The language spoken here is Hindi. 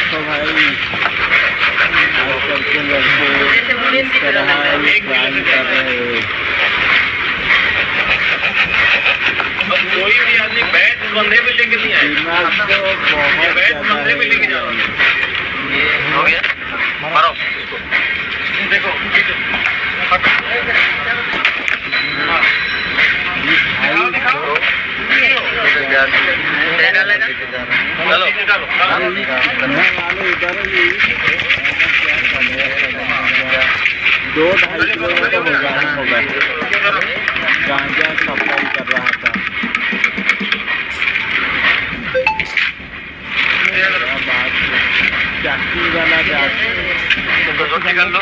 देखो भाई आजकल के लड़के इस तरह क्राइम कर रहे हैं। कोई भी आदमी बैट बंधे पे लेके नहीं आए, दिमाग तो बहुत बैट बंधे पे लेके जा रहा है। ये हो गया, मारो देखो दो 2.5 किलोमीटर हो गया गांजा सप्लाई कर रहा था। चाकी वाला निकाल लो।